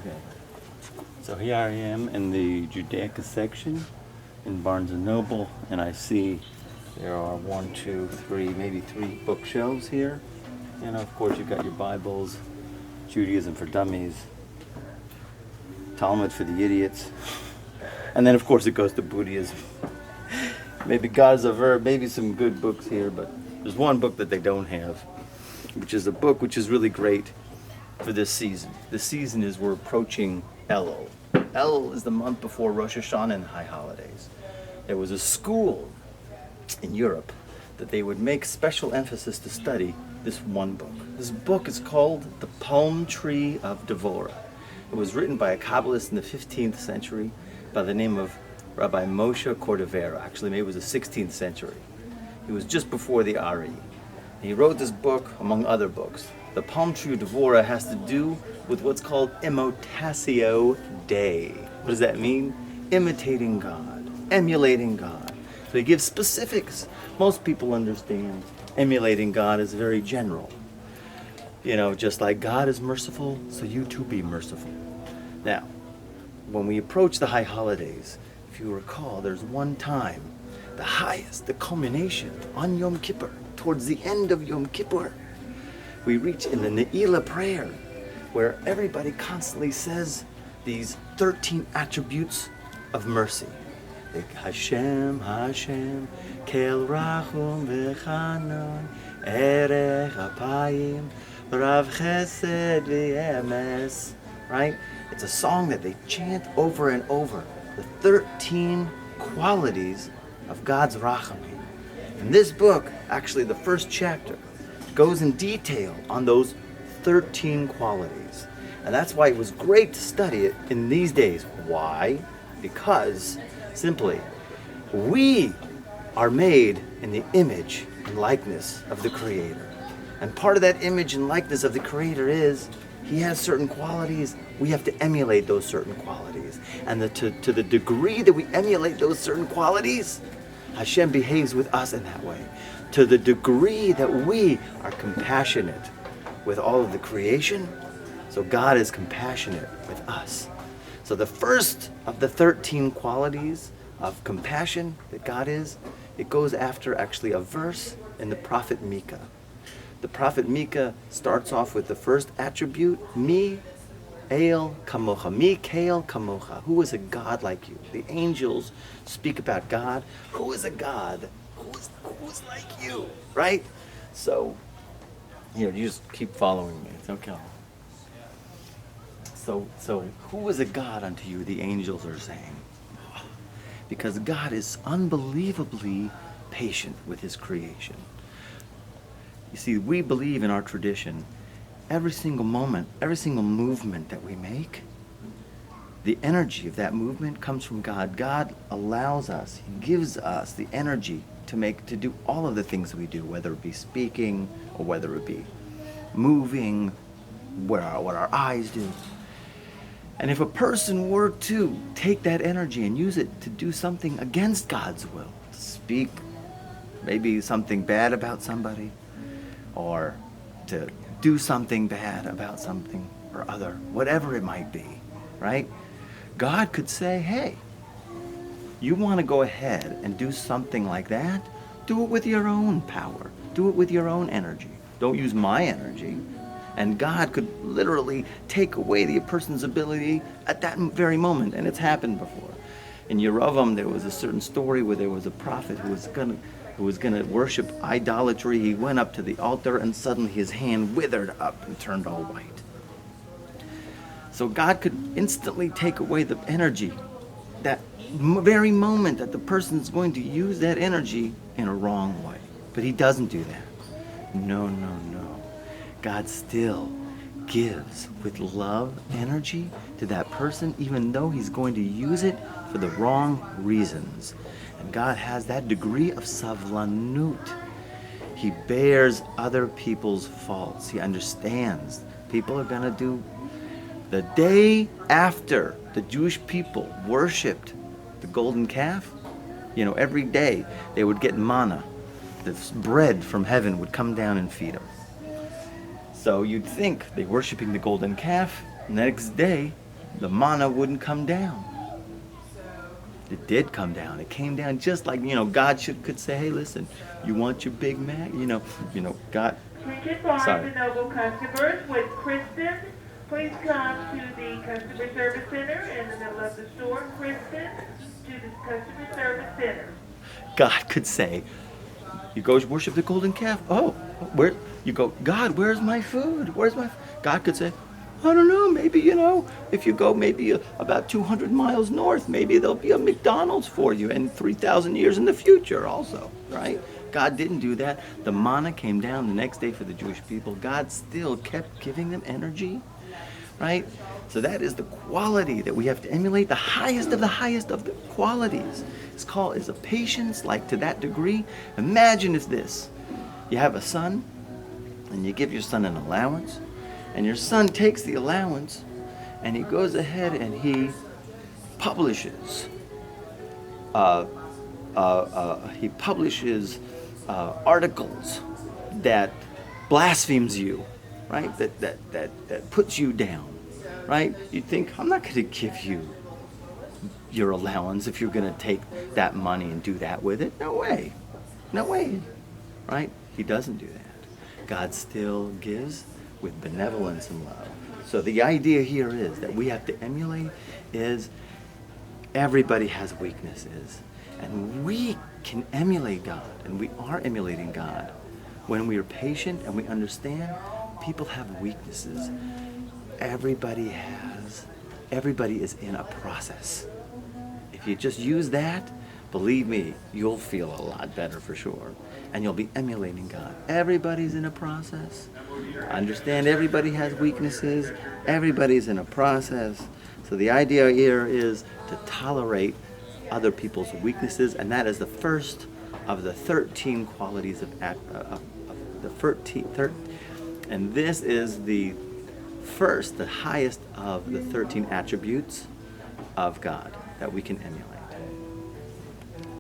Okay. So here I am in the Judaica section in Barnes & Noble, and I see there are maybe three bookshelves here. And of course you've got your Bibles, Judaism for Dummies, Talmud for the Idiots, and then of course it goes to Buddhism. Maybe God is a verb, maybe some good books here, but there's one book that they don't have, which is a book which is really great for this season. This season is we're approaching Elul. Elul is the month before Rosh Hashanah and high holidays. There was a school in Europe that they would make special emphasis to study this one book. This book is called The Palm Tree of Devorah. It was written by a kabbalist in the 15th century by the name of Rabbi Moshe Cordevero. Actually, maybe it was the 16th century. He was just before the Ari. He wrote this book, among other books. The Palm Tree of Devorah has to do with what's called imitatio Dei. What does that mean? Imitating God, emulating God. So he gives specifics. Most people understand emulating God is very general. You know, just like God is merciful, so you too be merciful. Now, when we approach the high holidays, if you recall, there's one time, the highest, the culmination, on Yom Kippur, towards the end of Yom Kippur, we reach in the Ne'ilah prayer, where everybody constantly says these 13 attributes of mercy. Like Hashem, Hashem, Kel Rachum V'Chanon, Erech Apayim, Rav Chesed V'Emes. Right? It's a song that they chant over and over. The 13 qualities of God's Rachamim. And this book, actually the first chapter, goes in detail on those 13 qualities. And that's why it was great to study it in these days. Why? Because, simply, we are made in the image and likeness of the Creator. And part of that image and likeness of the Creator is He has certain qualities. We have to emulate those certain qualities. And to the degree that we emulate those certain qualities, Hashem behaves with us in that way. To the degree that we are compassionate with all of the creation, so God is compassionate with us. So the first of the 13 qualities of compassion that God is, it goes after actually a verse in the prophet Micah. The prophet Micah starts off with the first attribute, Mi El Kamocha, Mi Kael Kamocha. Who is a God like you? The angels speak about God. Who is a God? Who's like you? Right? So, you just keep following me. It's okay. So who is a God unto you? The angels are saying. Because God is unbelievably patient with His creation. You see, we believe in our tradition, every single moment, every single movement that we make, the energy of that movement comes from God. God allows us, He gives us the energy to do all of the things we do, whether it be speaking or whether it be moving, what our eyes do. And if a person were to take that energy and use it to do something against God's will, to speak maybe something bad about somebody, or to do something bad about something or other, whatever it might be, right? God could say, hey, you want to go ahead and do something like that? Do it with your own power. Do it with your own energy. Don't use my energy. And God could literally take away the person's ability at that very moment, and it's happened before. In Yeravam, there was a certain story where there was a prophet who was going to worship idolatry. He went up to the altar and suddenly his hand withered up and turned all white. So God could instantly take away the energy, that very moment that the person's going to use that energy in a wrong way. But He doesn't do that. No. God still gives with love energy to that person, even though He's going to use it for the wrong reasons. And God has that degree of savlanut. He bears other people's faults. He understands people are going to do. The day after the Jewish people worshipped the golden calf, every day they would get manna. The bread from heaven would come down and feed them. So you'd think they're worshiping the golden calf. Next day, the manna wouldn't come down. It did come down. It came down just like, God could say, hey, listen, you want your Big Mac? God. Ticket for Sorry. the noble customers with Kristen. Please come to the customer service center in the middle of the store. Kristen, to the customer service center. God could say, you go worship the golden calf. Oh, where you go, God, where's my food? God could say, I don't know, maybe, if you go maybe about 200 miles north, maybe there'll be a McDonald's for you in 3,000 years in the future also, right? God didn't do that. The manna came down the next day for the Jewish people. God still kept giving them energy, right? So that is the quality that we have to emulate, the highest of the qualities. It's a patience, like to that degree. Imagine if you have a son, and you give your son an allowance, and your son takes the allowance, and he goes ahead and he publishes articles that blasphemes you, right? That puts you down, right? You'd think, I'm not going to give you your allowance if you're going to take that money and do that with it. No way, right? He doesn't do that. God still gives with benevolence and love. So the idea here is that we have to emulate is everybody has weaknesses, and we can emulate God, and we are emulating God when we are patient and we understand people have weaknesses. Everybody is in a process. If you just use that, believe me, you'll feel a lot better for sure. And you'll be emulating God. Everybody's in a process. Understand everybody has weaknesses. Everybody's in a process. So the idea here is to tolerate other people's weaknesses, and that is the first of the 13 qualities of the 13. And this is the highest of the 13 attributes of God that we can emulate.